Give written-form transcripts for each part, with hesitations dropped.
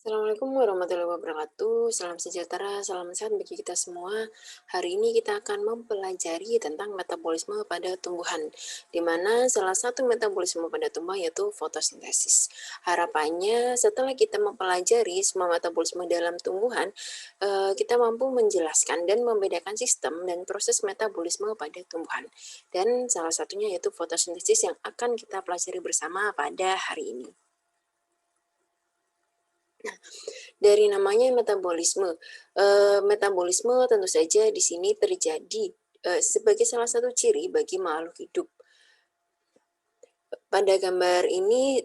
Assalamualaikum warahmatullahi wabarakatuh. Salam sejahtera, salam sehat bagi kita semua. Hari ini kita akan mempelajari tentang metabolisme pada tumbuhan, di mana salah satu metabolisme pada tumbuhan yaitu fotosintesis. Harapannya setelah kita mempelajari semua metabolisme dalam tumbuhan, kita mampu menjelaskan dan membedakan sistem dan proses metabolisme pada tumbuhan. Dan salah satunya yaitu fotosintesis yang akan kita pelajari bersama pada hari ini. Dari namanya metabolisme, metabolisme tentu saja di sini terjadi, sebagai salah satu ciri bagi makhluk hidup. Pada gambar ini,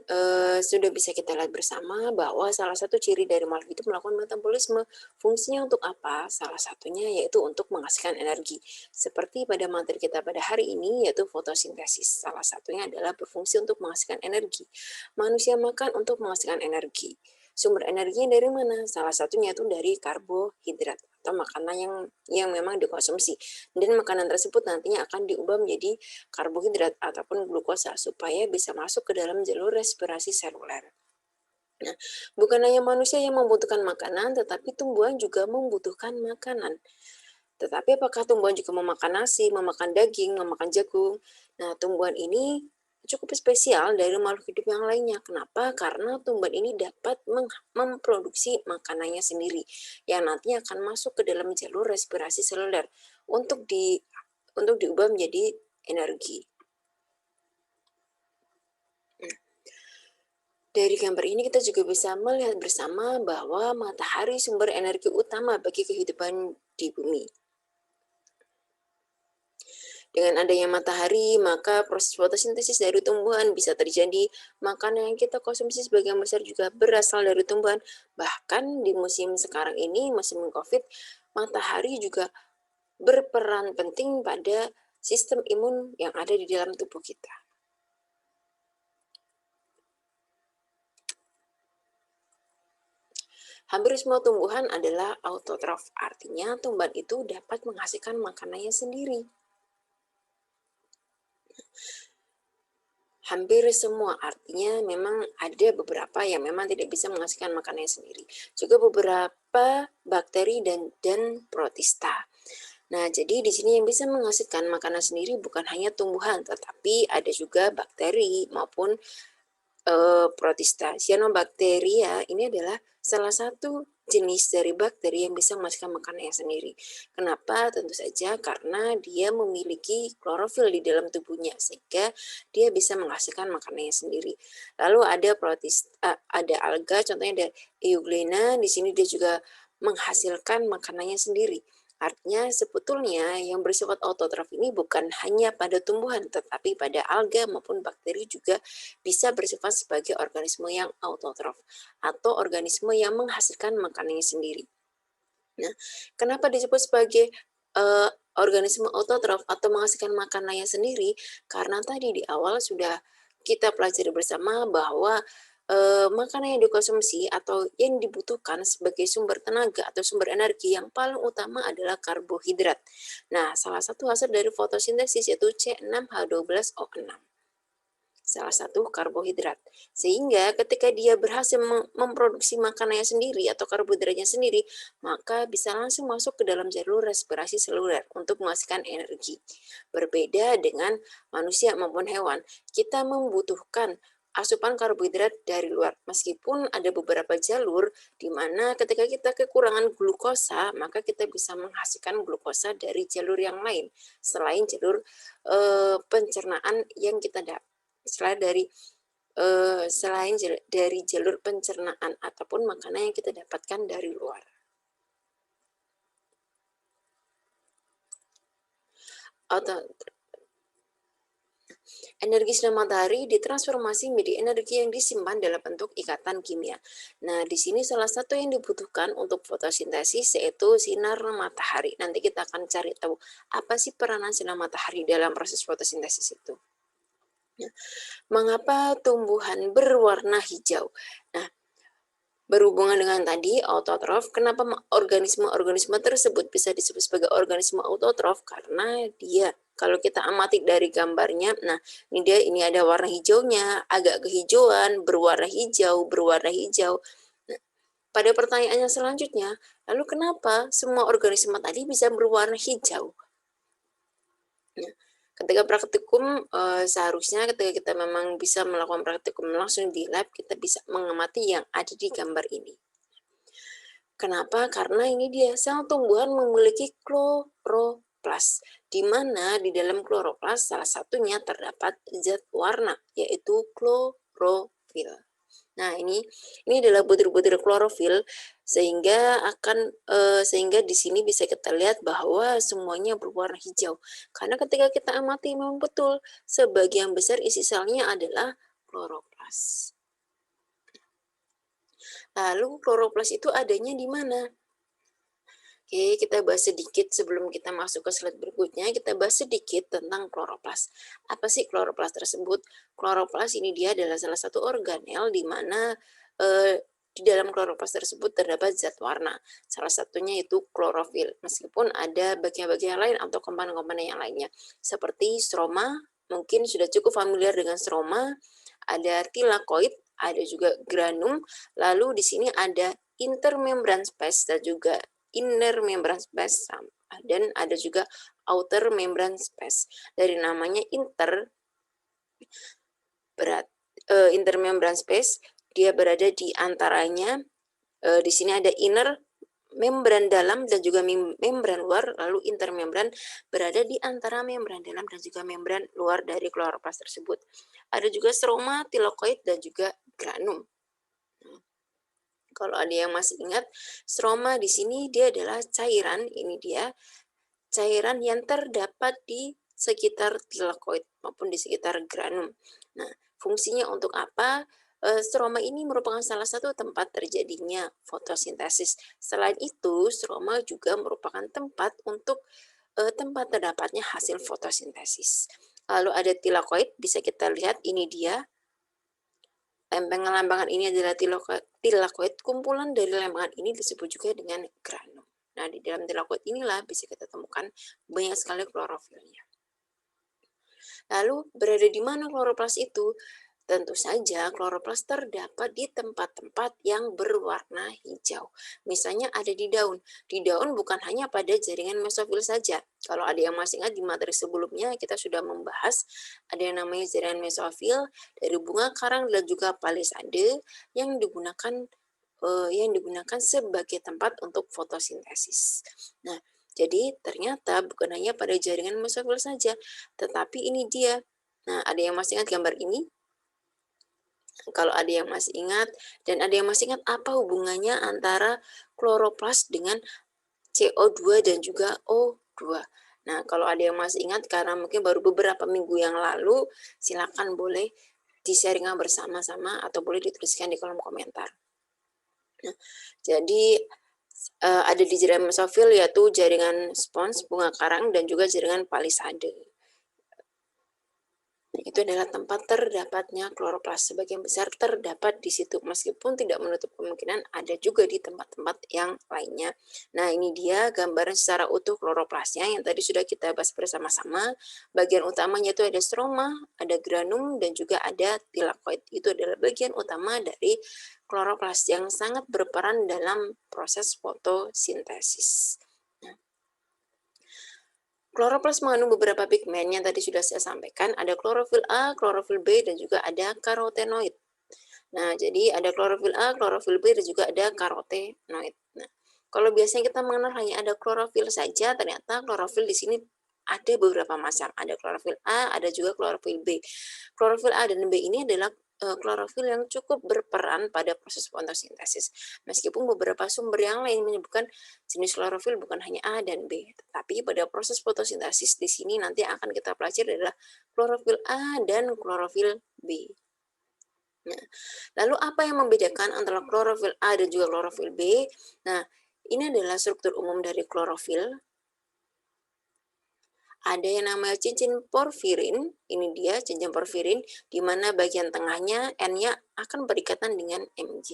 sudah bisa kita lihat bersama bahwa salah satu ciri dari makhluk hidup melakukan metabolisme. Fungsinya untuk apa? Salah satunya yaitu untuk menghasilkan energi. Seperti pada materi kita pada hari ini yaitu fotosintesis. Salah satunya adalah berfungsi untuk menghasilkan energi. Manusia makan untuk menghasilkan energi. Sumber energinya dari mana? Salah satunya itu dari karbohidrat atau makanan yang memang dikonsumsi. Dan makanan tersebut nantinya akan diubah menjadi karbohidrat ataupun glukosa supaya bisa masuk ke dalam jalur respirasi seluler. Nah, bukan hanya manusia yang membutuhkan makanan, tetapi tumbuhan juga membutuhkan makanan. Tetapi apakah tumbuhan juga memakan nasi, memakan daging, memakan jagung? Nah, tumbuhan ini cukup spesial dari makhluk hidup yang lainnya. Kenapa? Karena tumbuhan ini dapat memproduksi makanannya sendiri yang nantinya akan masuk ke dalam jalur respirasi seluler untuk diubah menjadi energi. Dari gambar ini kita juga bisa melihat bersama bahwa matahari sumber energi utama bagi kehidupan di bumi. Dengan adanya matahari, maka proses fotosintesis dari tumbuhan bisa terjadi. Makanan yang kita konsumsi sebagian besar juga berasal dari tumbuhan. Bahkan di musim sekarang ini, musim COVID, matahari juga berperan penting pada sistem imun yang ada di dalam tubuh kita. Hampir semua tumbuhan adalah autotrof, artinya tumbuhan itu dapat menghasilkan makanannya sendiri. Hampir semua, artinya memang ada beberapa yang memang tidak bisa menghasilkan makanannya sendiri. Juga beberapa bakteri dan protista. Nah, jadi di sini yang bisa menghasilkan makanan sendiri bukan hanya tumbuhan, tetapi ada juga bakteri maupun protista. Cyanobacteria ini adalah salah satu jenis dari bakteri yang bisa menghasilkan makanannya sendiri. Kenapa? Tentu saja karena dia memiliki klorofil di dalam tubuhnya sehingga dia bisa menghasilkan makanannya sendiri. Lalu ada protista, ada alga, contohnya ada Euglena, di sini dia juga menghasilkan makanannya sendiri. Artinya sebetulnya yang bersifat autotrof ini bukan hanya pada tumbuhan, tetapi pada alga maupun bakteri juga bisa bersifat sebagai organisme yang autotrof atau organisme yang menghasilkan makanannya sendiri. Nah, kenapa disebut sebagai organisme autotrof atau menghasilkan makanannya sendiri? Karena tadi di awal sudah kita pelajari bersama bahwa makanan yang dikonsumsi atau yang dibutuhkan sebagai sumber tenaga atau sumber energi yang paling utama adalah karbohidrat. Nah, salah satu hasil dari fotosintesis yaitu C6H12O6, salah satu karbohidrat. Sehingga ketika dia berhasil memproduksi makanannya sendiri atau karbohidratnya sendiri, maka bisa langsung masuk ke dalam jalur respirasi seluler untuk menghasilkan energi. Berbeda dengan manusia maupun hewan, kita membutuhkan asupan karbohidrat dari luar. Meskipun ada beberapa jalur di mana ketika kita kekurangan glukosa, maka kita bisa menghasilkan glukosa dari jalur yang lain selain jalur pencernaan yang kita dapat. Selain dari jalur pencernaan ataupun makanan yang kita dapatkan dari luar. Atau energi sinar matahari ditransformasi menjadi energi yang disimpan dalam bentuk ikatan kimia. Nah, di sini salah satu yang dibutuhkan untuk fotosintesis yaitu sinar matahari. Nanti kita akan cari tahu apa sih peranan sinar matahari dalam proses fotosintesis itu. Nah, mengapa tumbuhan berwarna hijau? Nah, berhubungan dengan tadi autotrof, kenapa organisme-organisme tersebut bisa disebut sebagai organisme autotrof? Karena dia, kalau kita amati dari gambarnya, nah ini ada warna hijaunya, agak kehijauan, berwarna hijau. Nah, pada pertanyaannya selanjutnya, lalu kenapa semua organisme tadi bisa berwarna hijau? Nah, ketika praktikum, seharusnya ketika kita memang bisa melakukan praktikum langsung di lab, kita bisa mengamati yang ada di gambar ini. Kenapa? Karena ini dia, sel tumbuhan memiliki kloroplas, di mana di dalam kloroplas salah satunya terdapat zat warna, yaitu klorofil. Nah, ini adalah butir-butir klorofil sehingga di sini bisa kita lihat bahwa semuanya berwarna hijau. Karena ketika kita amati memang betul sebagian besar isi selnya adalah kloroplas. Lalu kloroplas itu adanya di mana? Oke, kita bahas sedikit sebelum kita masuk ke slide berikutnya, kita bahas sedikit tentang kloroplas. Apa sih kloroplas tersebut? Kloroplas ini dia adalah salah satu organel di mana di dalam kloroplas tersebut terdapat zat warna. Salah satunya itu klorofil, meskipun ada bagian-bagian lain atau komponen-komponen yang lainnya. Seperti stroma, mungkin sudah cukup familiar dengan stroma, ada tilakoid, ada juga granum, lalu di sini ada intermembran space dan juga inner membrane space dan ada juga outer membrane space. Dari namanya intermembran space, dia berada di antaranya. Di sini ada inner membran dalam dan juga membran luar, lalu intermembran berada di antara membran dalam dan juga membran luar dari kloroplas tersebut. Ada juga stroma, tilakoid dan juga granum. Kalau ada yang masih ingat, stroma di sini dia adalah cairan, ini dia, cairan yang terdapat di sekitar tilakoid maupun di sekitar granum. Nah, fungsinya untuk apa? Stroma ini merupakan salah satu tempat terjadinya fotosintesis. Selain itu, stroma juga merupakan tempat untuk tempat terdapatnya hasil fotosintesis. Lalu ada tilakoid, bisa kita lihat ini dia. Lempengan-lempengan ini adalah tilakoid. Kumpulan dari lempengan ini disebut juga dengan granum. Nah, di dalam tilakoid inilah bisa kita temukan banyak sekali klorofilnya. Lalu, berada di mana kloroplas itu? Tentu saja kloroplas terdapat di tempat-tempat yang berwarna hijau. Misalnya ada di daun. Di daun bukan hanya pada jaringan mesofil saja. Kalau ada yang masih ingat di materi sebelumnya kita sudah membahas ada yang namanya jaringan mesofil dari bunga karang dan juga palisade yang digunakan sebagai tempat untuk fotosintesis. Nah, jadi ternyata bukan hanya pada jaringan mesofil saja, tetapi ini dia. Nah, ada yang masih ingat gambar ini? Kalau ada yang masih ingat, dan ada yang masih ingat apa hubungannya antara kloroplas dengan CO2 dan juga O2. Nah, kalau ada yang masih ingat karena mungkin baru beberapa minggu yang lalu, silakan boleh di-sharing bersama-sama atau boleh dituliskan di kolom komentar. Nah, jadi ada di jaringan mesofil yaitu jaringan spons, bunga karang, dan juga jaringan palisade. Itu adalah tempat terdapatnya kloroplas. Sebagian besar terdapat di situ, meskipun tidak menutup kemungkinan ada juga di tempat-tempat yang lainnya. Nah, ini dia gambaran secara utuh kloroplasnya yang tadi sudah kita bahas bersama-sama. Bagian utamanya itu ada stroma, ada granum, dan juga ada tilakoid. Itu adalah bagian utama dari kloroplas yang sangat berperan dalam proses fotosintesis. Kloroplas mengandung beberapa pigmen yang tadi sudah saya sampaikan, ada klorofil A, klorofil B, dan juga ada karotenoid. Nah, jadi ada klorofil A, klorofil B, dan juga ada karotenoid. Nah, kalau biasanya kita mengenal hanya ada klorofil saja, ternyata klorofil di sini ada beberapa macam. Ada klorofil A, ada juga klorofil B. Klorofil A dan B ini adalah klorofil yang cukup berperan pada proses fotosintesis. Meskipun beberapa sumber yang lain menyebutkan jenis klorofil bukan hanya A dan B, tetapi pada proses fotosintesis di sini nanti akan kita pelajari adalah klorofil A dan klorofil B. Nah, lalu apa yang membedakan antara klorofil A dan juga klorofil B? Nah, ini adalah struktur umum dari klorofil. Ada yang namanya cincin porfirin, ini dia cincin porfirin, di mana bagian tengahnya N-nya akan berikatan dengan Mg.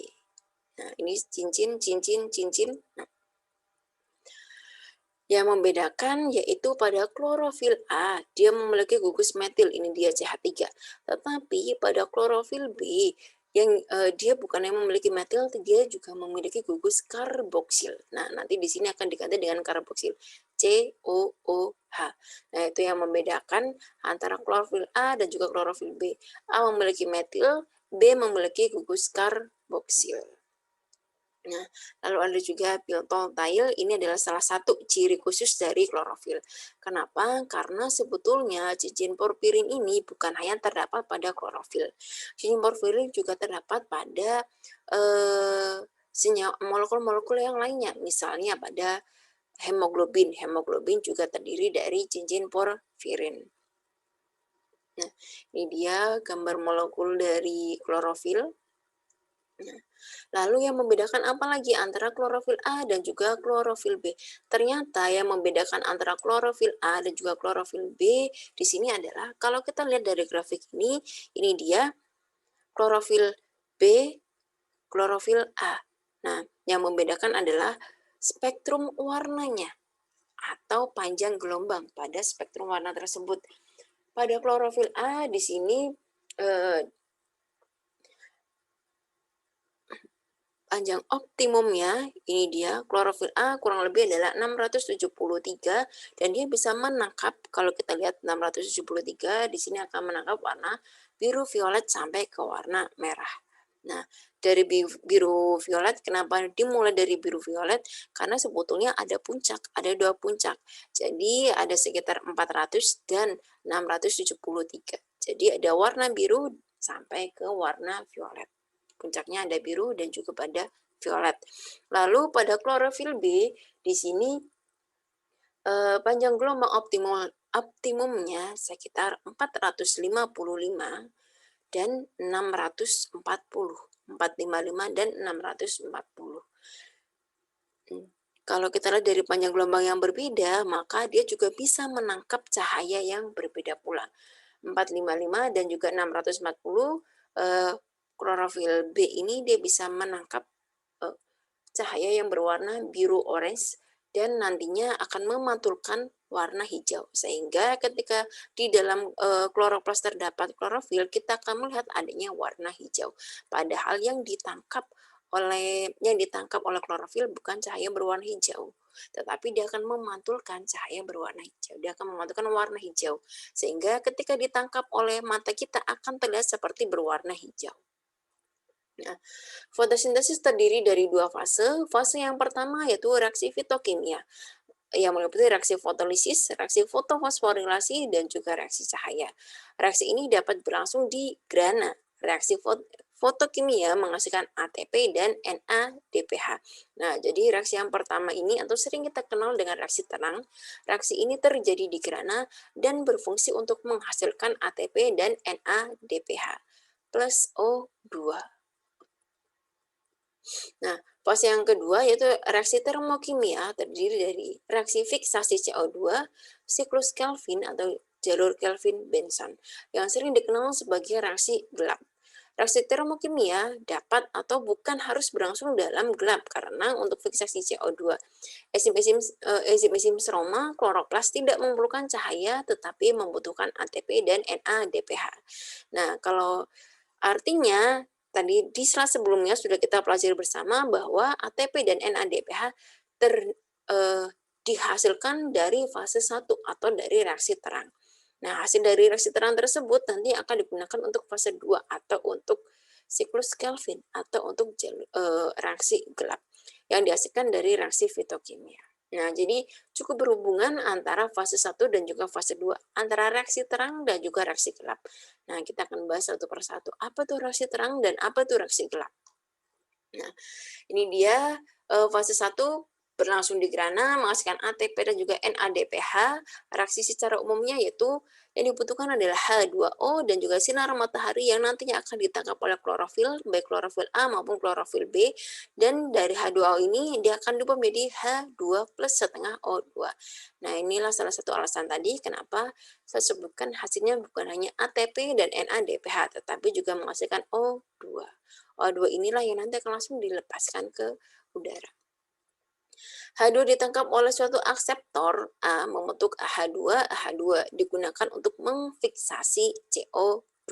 Nah, ini cincin. Nah, yang membedakan yaitu pada klorofil A, dia memiliki gugus metil, ini dia CH3. Tetapi pada klorofil B, yang dia bukannya memiliki metil, dia juga memiliki gugus karboksil. Nah, nanti di sini akan diganti dengan karboksil, COOH. Nah, itu yang membedakan antara klorofil A dan juga klorofil B. A memiliki metil, B memiliki gugus karboksil. Nah, lalu ada juga piltoltail, ini adalah salah satu ciri khusus dari klorofil. Kenapa? Karena sebetulnya cincin porfirin ini bukan hanya terdapat pada klorofil. Cincin porfirin juga terdapat pada molekul-molekul yang lainnya, misalnya pada hemoglobin. Hemoglobin juga terdiri dari cincin porfirin. Nah, ini dia gambar molekul dari klorofil. Nah, lalu yang membedakan apa lagi antara klorofil A dan juga klorofil B? Ternyata yang membedakan antara klorofil A dan juga klorofil B di sini adalah kalau kita lihat dari grafik ini dia klorofil B, klorofil A. Nah, yang membedakan adalah spektrum warnanya atau panjang gelombang pada spektrum warna tersebut. Pada klorofil A di sini panjang optimumnya, ini dia, klorofil A kurang lebih adalah 673 dan dia bisa menangkap, kalau kita lihat 673 di sini akan menangkap warna biru violet sampai ke warna merah. Nah, dari biru violet, kenapa dimulai dari biru violet? Karena sebetulnya ada puncak, ada 2 puncak. Jadi ada sekitar 400 dan 673. Jadi ada warna biru sampai ke warna violet. Puncaknya ada biru dan juga pada violet. Lalu pada klorofil B di sini panjang gelombang optimumnya sekitar 455 dan 640. 455 dan 640. Kalau kita lihat dari panjang gelombang yang berbeda, maka dia juga bisa menangkap cahaya yang berbeda pula. 455 dan juga 640, klorofil B ini dia bisa menangkap cahaya yang berwarna biru orange dan nantinya akan memantulkan warna hijau. Sehingga ketika di dalam kloroplas terdapat klorofil, kita akan melihat adanya warna hijau. Padahal yang ditangkap oleh klorofil bukan cahaya berwarna hijau, tetapi dia akan memantulkan cahaya berwarna hijau. Dia akan memantulkan warna hijau. Sehingga ketika ditangkap oleh mata kita akan terlihat seperti berwarna hijau. Nah, fotosintesis terdiri dari 2 fase. Fase yang pertama yaitu reaksi fitokimia, yang meliputi reaksi fotolisis, reaksi fotofosforilasi, dan juga reaksi cahaya. Reaksi ini dapat berlangsung di grana. Reaksi fotokimia menghasilkan ATP dan NADPH. Nah, jadi reaksi yang pertama ini atau sering kita kenal dengan reaksi terang. Reaksi ini terjadi di grana dan berfungsi untuk menghasilkan ATP dan NADPH plus O2. Nah, fase yang kedua yaitu reaksi termokimia terdiri dari reaksi fiksasi CO2, siklus Kelvin atau jalur Kelvin-Benson yang sering dikenal sebagai reaksi gelap. Reaksi termokimia dapat atau bukan harus berlangsung dalam gelap karena untuk fiksasi CO2, enzim-enzim seroma kloroplas tidak memerlukan cahaya tetapi membutuhkan ATP dan NADPH. Nah, kalau artinya tadi di slide sebelumnya sudah kita pelajari bersama bahwa ATP dan NADPH dihasilkan dari fase 1 atau dari reaksi terang. Nah, hasil dari reaksi terang tersebut nanti akan digunakan untuk fase 2 atau untuk siklus Kelvin atau untuk reaksi gelap yang dihasilkan dari reaksi fitokimia. Nah, jadi cukup berhubungan antara fase 1 dan juga fase 2, antara reaksi terang dan juga reaksi gelap. Nah, kita akan bahas satu persatu. Apa tuh reaksi terang dan apa tuh reaksi gelap? Nah, ini dia fase 1 berlangsung di grana menghasilkan ATP dan juga NADPH. Reaksi secara umumnya yaitu yang dibutuhkan adalah H2O dan juga sinar matahari yang nantinya akan ditangkap oleh klorofil, baik klorofil A maupun klorofil B. Dan dari H2O ini dia akan diubah menjadi H2 plus setengah O2. Nah, inilah salah satu alasan tadi kenapa saya sebutkan hasilnya bukan hanya ATP dan NADPH, tetapi juga menghasilkan O2. O2 inilah yang nanti akan langsung dilepaskan ke udara. H2 ditangkap oleh suatu akseptor A membentuk AH2, AH2 digunakan untuk memfiksasi CO2.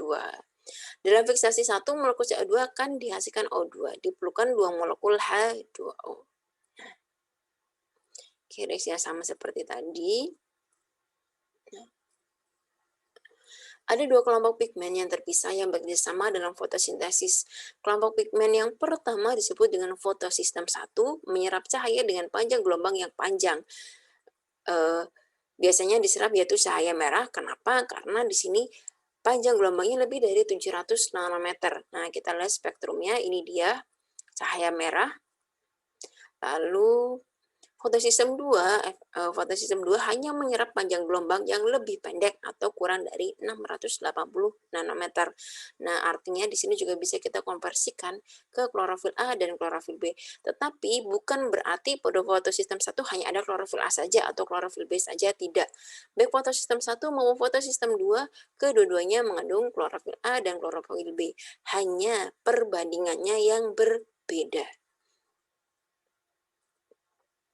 Dalam fiksasi 1 molekul CO2 akan dihasilkan O2, diperlukan 2 molekul H2O. Oke, reaksinya sama seperti tadi. Nah, ada 2 kelompok pigmen yang terpisah yang bekerja sama dalam fotosintesis. Kelompok pigmen yang pertama disebut dengan fotosistem 1, menyerap cahaya dengan panjang gelombang yang panjang. Biasanya diserap yaitu cahaya merah. Kenapa? Karena di sini panjang gelombangnya lebih dari 700 nanometer. Nah, kita lihat spektrumnya, ini dia cahaya merah. Lalu fotosistem 2 hanya menyerap panjang gelombang yang lebih pendek atau kurang dari 680 nanometer. Nah, artinya di sini juga bisa kita konversikan ke klorofil A dan klorofil B. Tetapi bukan berarti pada fotosistem 1 hanya ada klorofil A saja atau klorofil B saja, tidak. Baik fotosistem 1 maupun fotosistem 2, kedua-duanya mengandung klorofil A dan klorofil B. Hanya perbandingannya yang berbeda.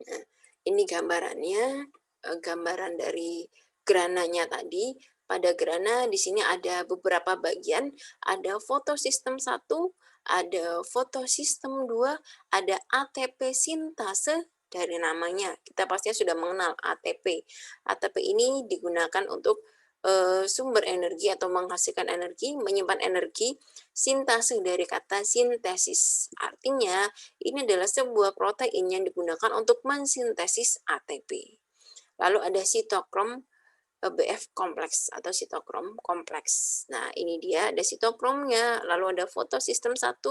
Nah, ini gambarannya, gambaran dari grananya tadi. Pada grana di sini ada beberapa bagian, ada fotosistem 1, ada fotosistem 2, ada ATP sintase dari namanya. Kita pastinya sudah mengenal ATP. ATP ini digunakan untuk sumber energi atau menghasilkan energi, menyimpan energi. Sintase dari kata sintesis. Artinya ini adalah sebuah protein yang digunakan untuk mensintesis ATP. Lalu ada sitokrom BF kompleks atau sitokrom kompleks. Nah, ini dia ada sitokromnya, lalu ada fotosistem 1,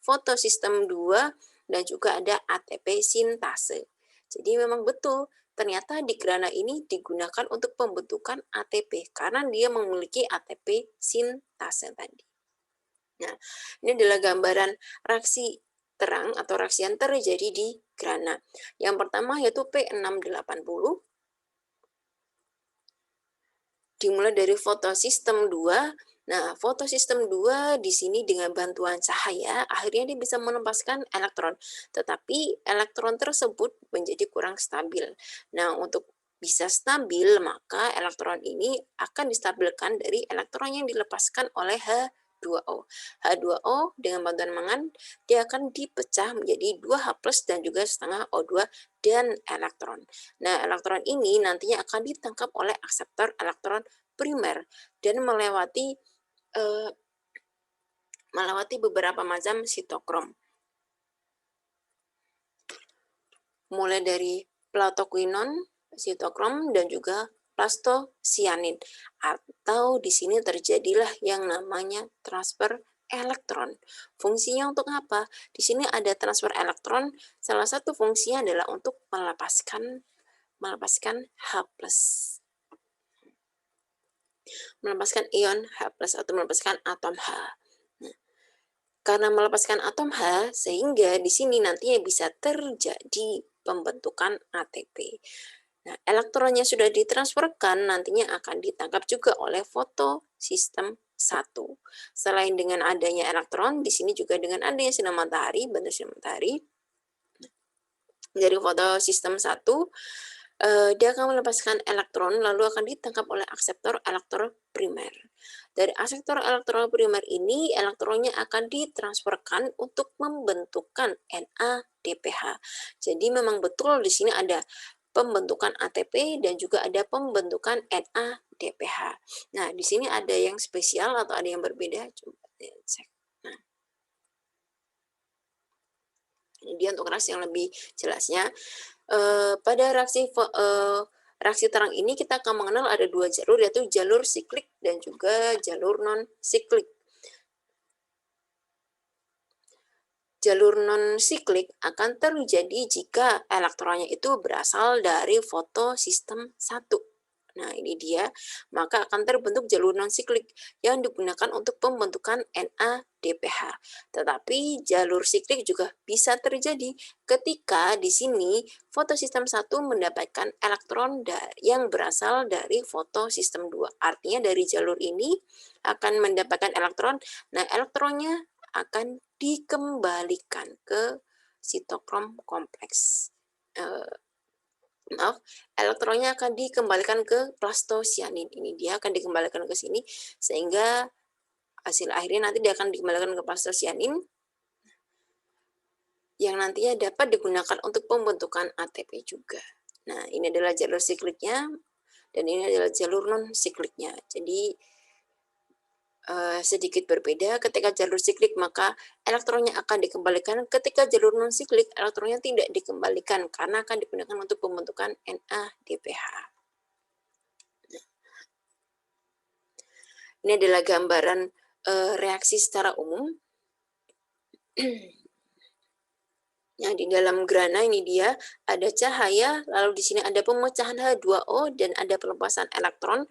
fotosistem 2, dan juga ada ATP sintase. Jadi memang betul, ternyata di grana ini digunakan untuk pembentukan ATP karena dia memiliki ATP sintase tadi. Nah, ini adalah gambaran reaksi terang atau reaksi yang terjadi di grana. Yang pertama yaitu P680, dimulai dari fotosistem 2. Nah, fotosistem 2 di sini dengan bantuan cahaya, akhirnya dia bisa menempaskan elektron. Tetapi elektron tersebut menjadi kurang stabil. Nah, untuk bisa stabil, maka elektron ini akan distabilkan dari elektron yang dilepaskan oleh H2O. H2O dengan bantuan mangan, dia akan dipecah menjadi 2H+ dan juga setengah O2 dan elektron. Nah, elektron ini nantinya akan ditangkap oleh akseptor elektron primer dan melewati beberapa macam sitokrom. Mulai dari platoquinon, sitokrom, dan juga plastosianin. Atau di sini terjadilah yang namanya transfer elektron. Fungsinya untuk apa? Di sini ada transfer elektron, salah satu fungsinya adalah untuk melepaskan H+. Melepaskan ion H+ atau melepaskan atom H. Nah, karena melepaskan atom H, sehingga di sini nantinya bisa terjadi pembentukan ATP. Nah, elektronnya sudah ditransferkan, nantinya akan ditangkap juga oleh fotosistem 1. Selain dengan adanya elektron, di sini juga dengan adanya sinar matahari, bentuk sinar matahari, dari fotosistem 1, dia akan melepaskan elektron lalu akan ditangkap oleh akseptor elektron primer. Dari akseptor elektron primer ini, elektronnya akan ditransferkan untuk membentukkan NADPH. Jadi memang betul di sini ada pembentukan ATP dan juga ada pembentukan NADPH. Nah, di sini ada yang spesial atau ada yang berbeda. Coba cek. Nah, ini dia untuk reaksi yang lebih jelasnya. Pada reaksi terang ini kita akan mengenal ada 2 jalur, yaitu jalur siklik dan juga jalur non-siklik. Jalur non-siklik akan terjadi jika elektronnya itu berasal dari fotosistem 1. Nah, ini dia, maka akan terbentuk jalur non-siklik yang digunakan untuk pembentukan NADPH. Tetapi jalur siklik juga bisa terjadi ketika di sini fotosistem 1 mendapatkan elektron yang berasal dari fotosistem 2. Artinya dari jalur ini akan mendapatkan elektron, nah elektronnya akan dikembalikan ke sitokrom kompleks. Elektronnya akan dikembalikan ke plastosianin. Ini dia akan dikembalikan ke sini sehingga hasil akhirnya nanti dia akan dikembalikan ke plastosianin yang nantinya dapat digunakan untuk pembentukan ATP juga. Nah, ini adalah jalur sikliknya dan ini adalah jalur non sikliknya. Jadi sedikit berbeda. Ketika jalur siklik maka elektronnya akan dikembalikan, ketika jalur non siklik elektronnya tidak dikembalikan karena akan digunakan untuk pembentukan NADPH. Ini adalah gambaran reaksi secara umum. Yang di dalam grana ini dia ada cahaya, lalu di sini ada pemecahan H2O dan ada pelepasan elektron.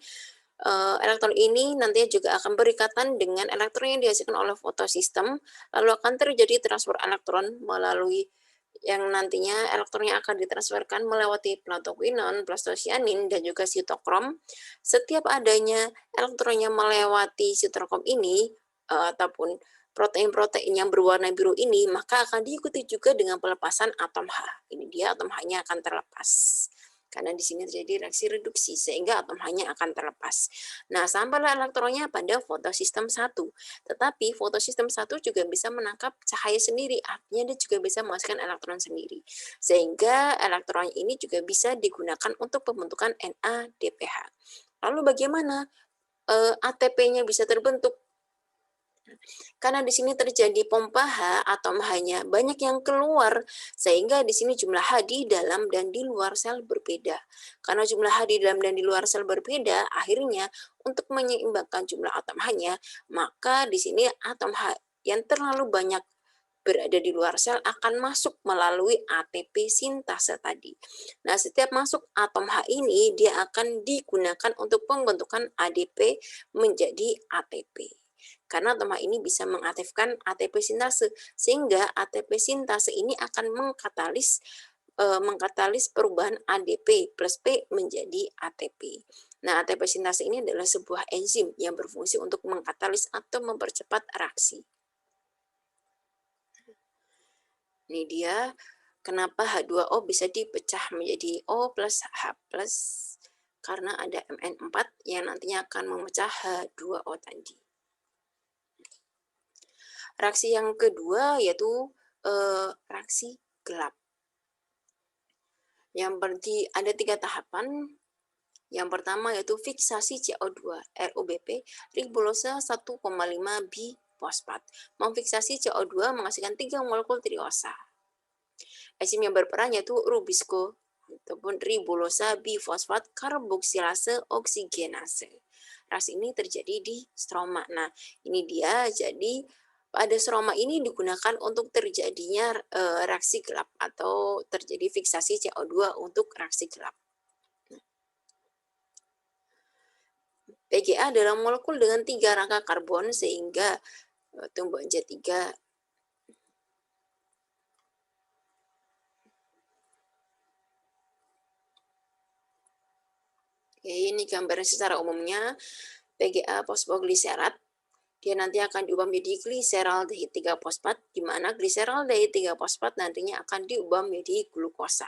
Elektron ini nantinya juga akan berikatan dengan elektron yang dihasilkan oleh fotosistem, lalu akan terjadi transfer elektron melalui yang nantinya elektronnya akan ditransferkan melewati platoquinon, plastosianin, dan juga sitokrom. Setiap adanya elektronnya melewati sitokrom ini, ataupun protein-protein yang berwarna biru ini, maka akan diikuti juga dengan pelepasan atom H. Ini dia atom H-nya akan terlepas. Karena di sini terjadi reaksi reduksi, sehingga atom H-nya akan terlepas. Nah, sampailah elektronnya pada fotosistem 1. Tetapi fotosistem 1 juga bisa menangkap cahaya sendiri, artinya dia juga bisa menghasilkan elektron sendiri. Sehingga elektron ini juga bisa digunakan untuk pembentukan NADPH. Lalu bagaimana ATP-nya bisa terbentuk? Karena di sini terjadi pompa H, atom H-nya banyak yang keluar, sehingga di sini jumlah H di dalam dan di luar sel berbeda. Karena jumlah H di dalam dan di luar sel berbeda, akhirnya untuk menyeimbangkan jumlah atom H-nya, maka di sini atom H yang terlalu banyak berada di luar sel akan masuk melalui ATP sintase tadi. Nah, setiap masuk atom H ini, dia akan digunakan untuk pembentukan ADP menjadi ATP. Karena atom H ini bisa mengaktifkan ATP sintase, sehingga ATP sintase ini akan mengkatalis perubahan ADP plus P menjadi ATP. Nah, ATP sintase ini adalah sebuah enzim yang berfungsi untuk mengkatalis atau mempercepat reaksi. Ini dia kenapa H2O bisa dipecah menjadi O plus H plus, karena ada Mn4 yang nantinya akan memecah H2O tadi. Reaksi yang kedua yaitu reaksi gelap. Yang berarti ada 3 tahapan. Yang pertama yaitu fiksasi CO2, ROBP, ribosa 1,5 bifosfat. Memfiksasi CO2 menghasilkan 3 molekul triosa. Enzim yang berperan yaitu rubisco ataupun ribosa bifosfat karboksilase oksigenase. Reaksi ini terjadi di stroma. Nah, ini dia, jadi pada stroma ini digunakan untuk terjadinya reaksi gelap atau terjadi fiksasi CO2 untuk reaksi gelap. PGA adalah molekul dengan 3 rangka karbon sehingga tumbuhan Z3 ini gambaran secara umumnya PGA fosfogliserat. Dia nanti akan diubah menjadi gliseraldehid 3 fosfat, di mana gliseraldehid 3 fosfat nantinya akan diubah menjadi glukosa.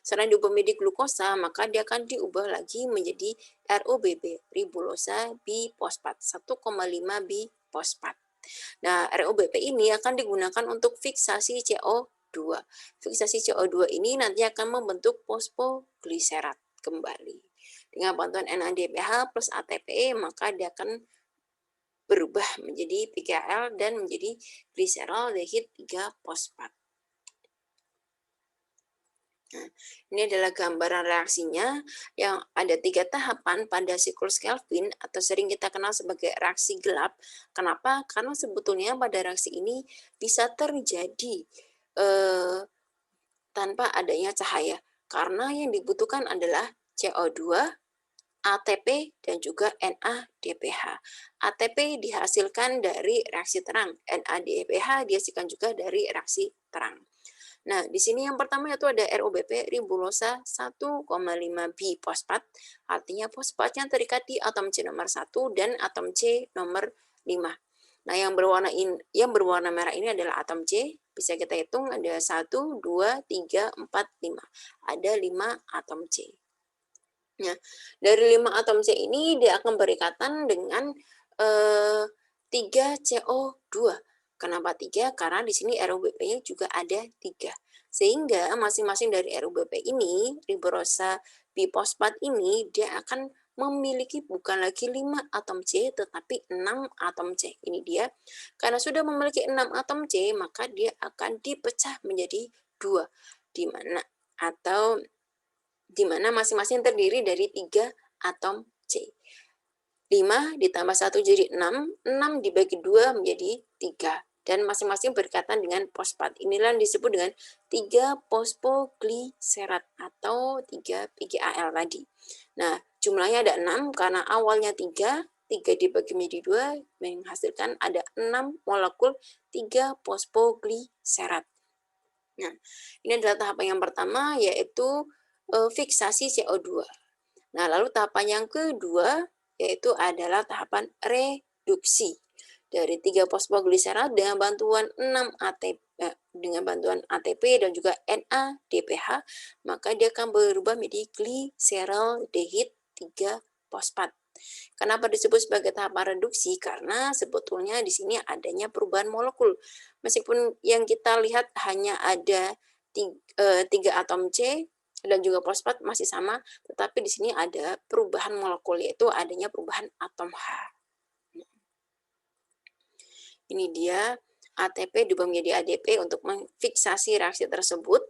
Selain diubah menjadi glukosa, maka dia akan diubah lagi menjadi ROBB, ribosa bifosfat, 1,5 bifosfat. Nah, ROBP ini akan digunakan untuk fiksasi CO2. Fiksasi CO2 ini nanti akan membentuk fosfogliserat kembali. Dengan bantuan NADPH plus ATP, maka dia akan berubah menjadi PKL dan menjadi gliseraldehid 3 fosfat. Nah, ini adalah gambaran reaksinya yang ada 3 tahapan pada siklus Kelvin atau sering kita kenal sebagai reaksi gelap. Kenapa? Karena sebetulnya pada reaksi ini bisa terjadi tanpa adanya cahaya. Karena yang dibutuhkan adalah CO2, ATP, dan juga NADPH. ATP dihasilkan dari reaksi terang, NADPH dihasilkan juga dari reaksi terang. Nah, di sini yang pertama yaitu ada ROBP, ribosa 1,5 bifosfat, artinya fosfat yang terikat di atom C nomor 1 dan atom C nomor 5. Nah, yang berwarna merah ini adalah atom C, bisa kita hitung ada 1, 2, 3, 4, 5. Ada 5 atom C. Nah, dari 5 atom C ini dia akan berikatan dengan 3 CO2. Kenapa 3? Karena di sini RUBP-nya juga ada 3. Sehingga masing-masing dari RUBP ini, ribosa bifosfat ini, dia akan memiliki bukan lagi 5 atom C, tetapi 6 atom C. Ini dia, karena sudah memiliki 6 atom C, maka dia akan dipecah menjadi 2, di mana atau di mana masing-masing terdiri dari 3 atom C. 5 ditambah 1 jadi 6, 6 dibagi 2 menjadi 3. Dan masing-masing berkaitan dengan fosfat. Inilah yang disebut dengan 3 fosfogliserat atau 3 PGAL tadi. Nah, jumlahnya ada 6 karena awalnya 3, 3 dibagi menjadi 2 menghasilkan ada 6 molekul 3 fosfogliserat. Nah, ini adalah tahapan yang pertama yaitu fiksasi CO2. Nah, lalu tahapan yang kedua yaitu adalah tahapan reduksi dari 3 fosfogliserat dengan bantuan 6 ATP dan juga NADPH, maka dia akan berubah menjadi gliseraldehid 3 fosfat. Kenapa disebut sebagai tahapan reduksi? Karena sebetulnya di sini adanya perubahan molekul. Meskipun yang kita lihat hanya ada 3 atom C dan juga fosfat masih sama, tetapi di sini ada perubahan molekul, yaitu adanya perubahan atom H. Ini dia ATP diubah menjadi ADP untuk memfiksasi reaksi tersebut,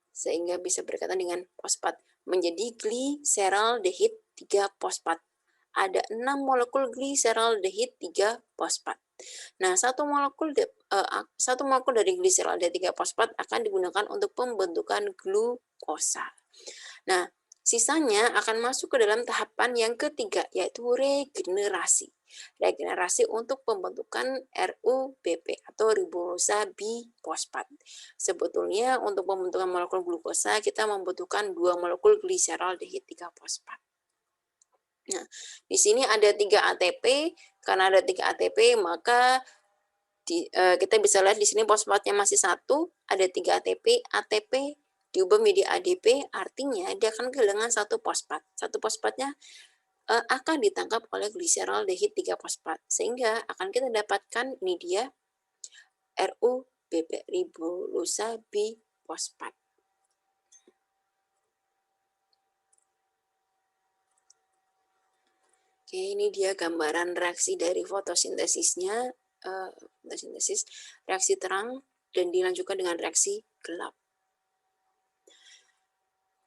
sehingga bisa berkaitan dengan fosfat menjadi gliseraldehid 3 fosfat. Ada 6 molekul gliseraldehid 3 fosfat. Nah, satu molekul dari gliseraldehid 3 fosfat akan digunakan untuk pembentukan glukosa. Nah, sisanya akan masuk ke dalam tahapan yang ketiga, yaitu regenerasi. Regenerasi untuk pembentukan RUBP atau ribosa bifosfat. Sebetulnya untuk pembentukan molekul glukosa kita membutuhkan 2 molekul gliseraldehid 3 fosfat. Nah, di sini ada 3 ATP, karena ada 3 ATP maka kita bisa lihat di sini fosfatnya masih 1, ada 3 ATP, ATP diubah menjadi ADP, artinya dia akan kehilangan 1 fosfat. 1 fosfatnya akan ditangkap oleh gliseraldehid 3 fosfat, sehingga akan kita dapatkan ini dia RUBP, ribosa bifosfat. Oke, ini dia gambaran reaksi dari fotosintesisnya, reaksi terang dan dilanjutkan dengan reaksi gelap.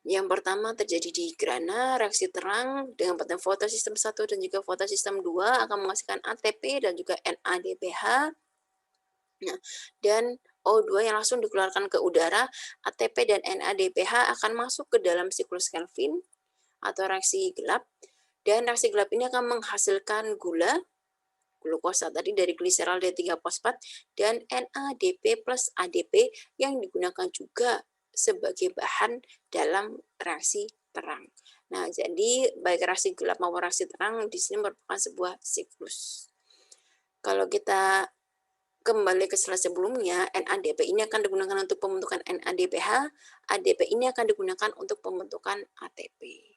Yang pertama terjadi di grana, reaksi terang dengan pattern fotosistem 1 dan juga fotosistem 2 akan menghasilkan ATP dan juga NADPH. Nah, dan O2 yang langsung dikeluarkan ke udara, ATP dan NADPH akan masuk ke dalam siklus Kelvin atau reaksi gelap. Dan reaksi gelap ini akan menghasilkan glukosa tadi dari gliseraldehid 3 fosfat dan NADP plus ADP yang digunakan juga sebagai bahan dalam reaksi terang. Nah, jadi baik reaksi gelap maupun reaksi terang di sini merupakan sebuah siklus. Kalau kita kembali ke slide sebelumnya, NADP ini akan digunakan untuk pembentukan NADPH, ADP ini akan digunakan untuk pembentukan ATP.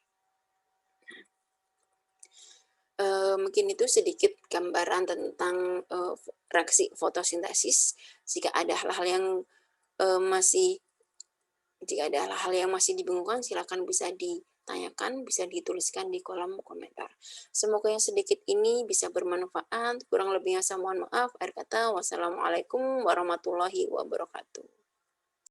Mungkin itu sedikit gambaran tentang reaksi fotosintesis. Jika ada hal-hal yang masih dibingungkan, silakan bisa ditanyakan, bisa dituliskan di kolom komentar. Semoga yang sedikit ini bisa bermanfaat. Kurang lebihnya saya mohon maaf. Akhir kata, wassalamualaikum warahmatullahi wabarakatuh.